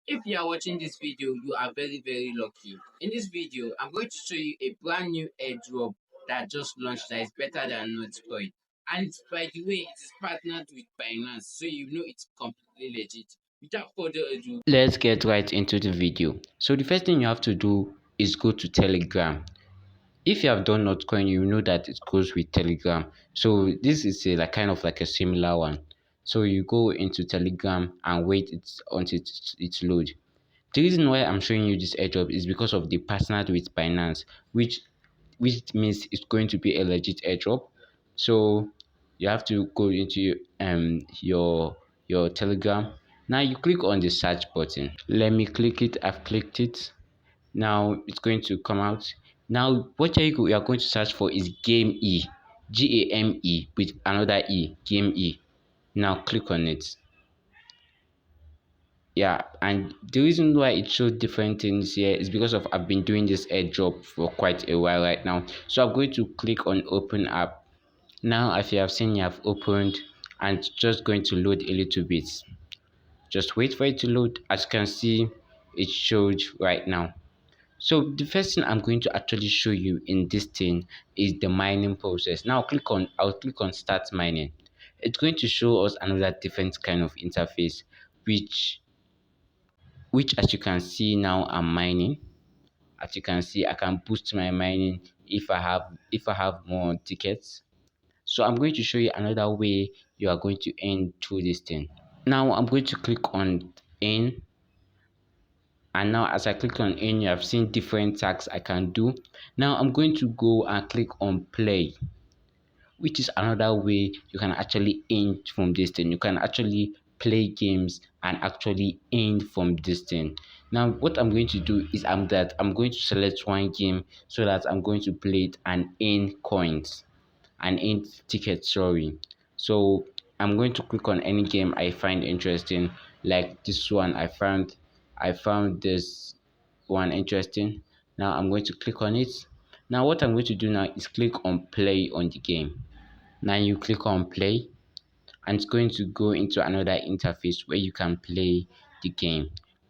If you are watching this video, you are very lucky. In this video, I'm going to show you a brand new airdrop that just launched that is better than Notcoin. And by the way, it is partnered with Binance, so you know it's completely legit. Without further ado, let's get right into the video. So the first thing you have to do is go to Telegram. If you have done Notcoin, you know that it goes with Telegram. So this is like kind of like a similar one. So you go into Telegram and wait until it's load. The reason why I'm showing you this airdrop is because of the partnered with Binance, which which means it's going to be a legit airdrop. So you have to go into your Telegram. Now you click on the search button. Let me click it. I've clicked it. Now it's going to come out. Now what you are going to search for is Gamee, Game with another E, Gamee. Now click on it. Yeah, and the reason why it showed different things here is because of I've been doing this airdrop for quite a while right now. So I'm going to click on open app. Now as you have seen, you have opened and it's just going to load a little bit. Just wait for it to load. As you can see, it showed right now. So the first thing I'm going to actually show you in this thing is the mining process. Now I'll click on start mining. It's going to show us another different kind of interface, which as you can see now I'm mining. As you can see, I can boost my mining if I have more tickets. So I'm going to show you another way you are going to earn through this thing. Now I'm going to click on earn, and now as I click on earn, you have seen different tasks I can do. Now I'm going to go and click on play, which is another way you can actually earn from this thing. You can actually play games and actually earn from this thing. Now what I'm going to do is I'm going to select one game so that I'm going to play it and earn coins and earn tickets, sorry. So I'm going to click on any game I find interesting, like this one. I found this one interesting. Now I'm going to click on it. Now what I'm going to do now is click on play on the game. Now you click on play and it's going to go into another interface where you can play the game.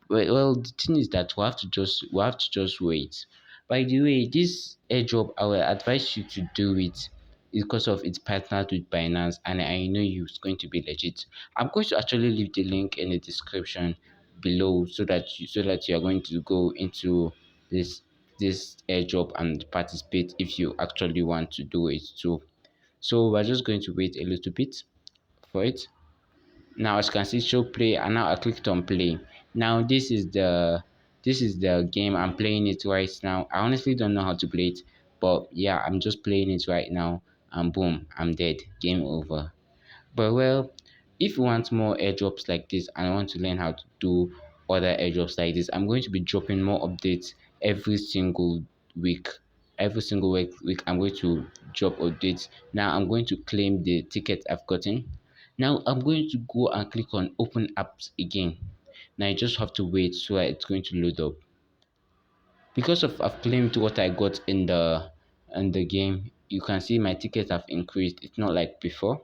Well, the thing is that we have to just wait. By the way, this airdrop, I will advise you to do it because of its partnered with Binance, and I know you it's going to be legit. I'm going to actually leave the link in the description below so that you are going to go into this airdrop and participate if you actually want to do it too. So we're just going to wait a little bit for it. Now as you can see, show play, and now I clicked on play. Now this is the game. I'm playing it right now. I honestly don't know how to play it, but yeah, I'm just playing it right now, and boom, I'm dead. Game over. But well, if you want more airdrops like this and want to learn how to do other airdrops like this, I'm going to be dropping more updates every single week. Every single week I'm going to drop updates. Now I'm going to claim the ticket I've gotten. Now I'm going to go and click on open apps again. Now you just have to wait so that it's going to load up. Because of I've claimed what I got in the game, you can see my tickets have increased. It's not like before.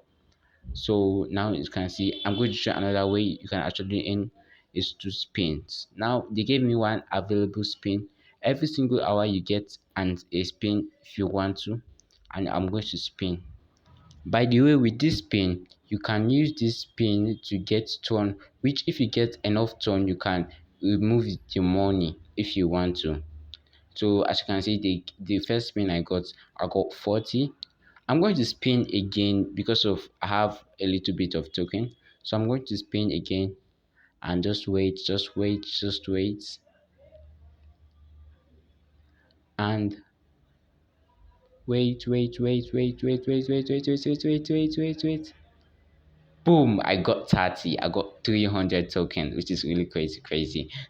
So now you can see I'm going to show another way you can actually earn is to spins. Now they gave me one available spin. Every single hour you get and a spin if you want to, and I'm going to spin. By the way, with this spin you can use this spin to get turn, which if you get enough turn you can remove the money if you want to. So as you can see, the first spin I got 40. I'm going to spin again because of I have a little bit of token. So I'm going to spin again and just wait, and wait. Boom! I got 30. I got 300 tokens, which is really crazy.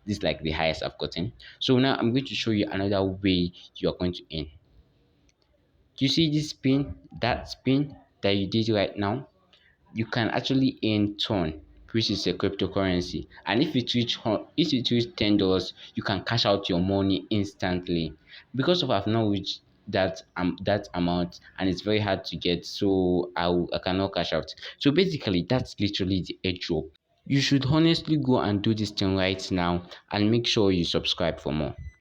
This is like the highest I've gotten. So now I'm going to show you another way you are going to earn. Do you see this spin? That spin that you did right now? You can actually earn ton, which is a cryptocurrency, and if it reach $10, you can cash out your money instantly. Because of I've not reached that amount and it's very hard to get, so I cannot cash out. So basically that's literally the airdrop. You should honestly go and do this thing right now and make sure you subscribe for more.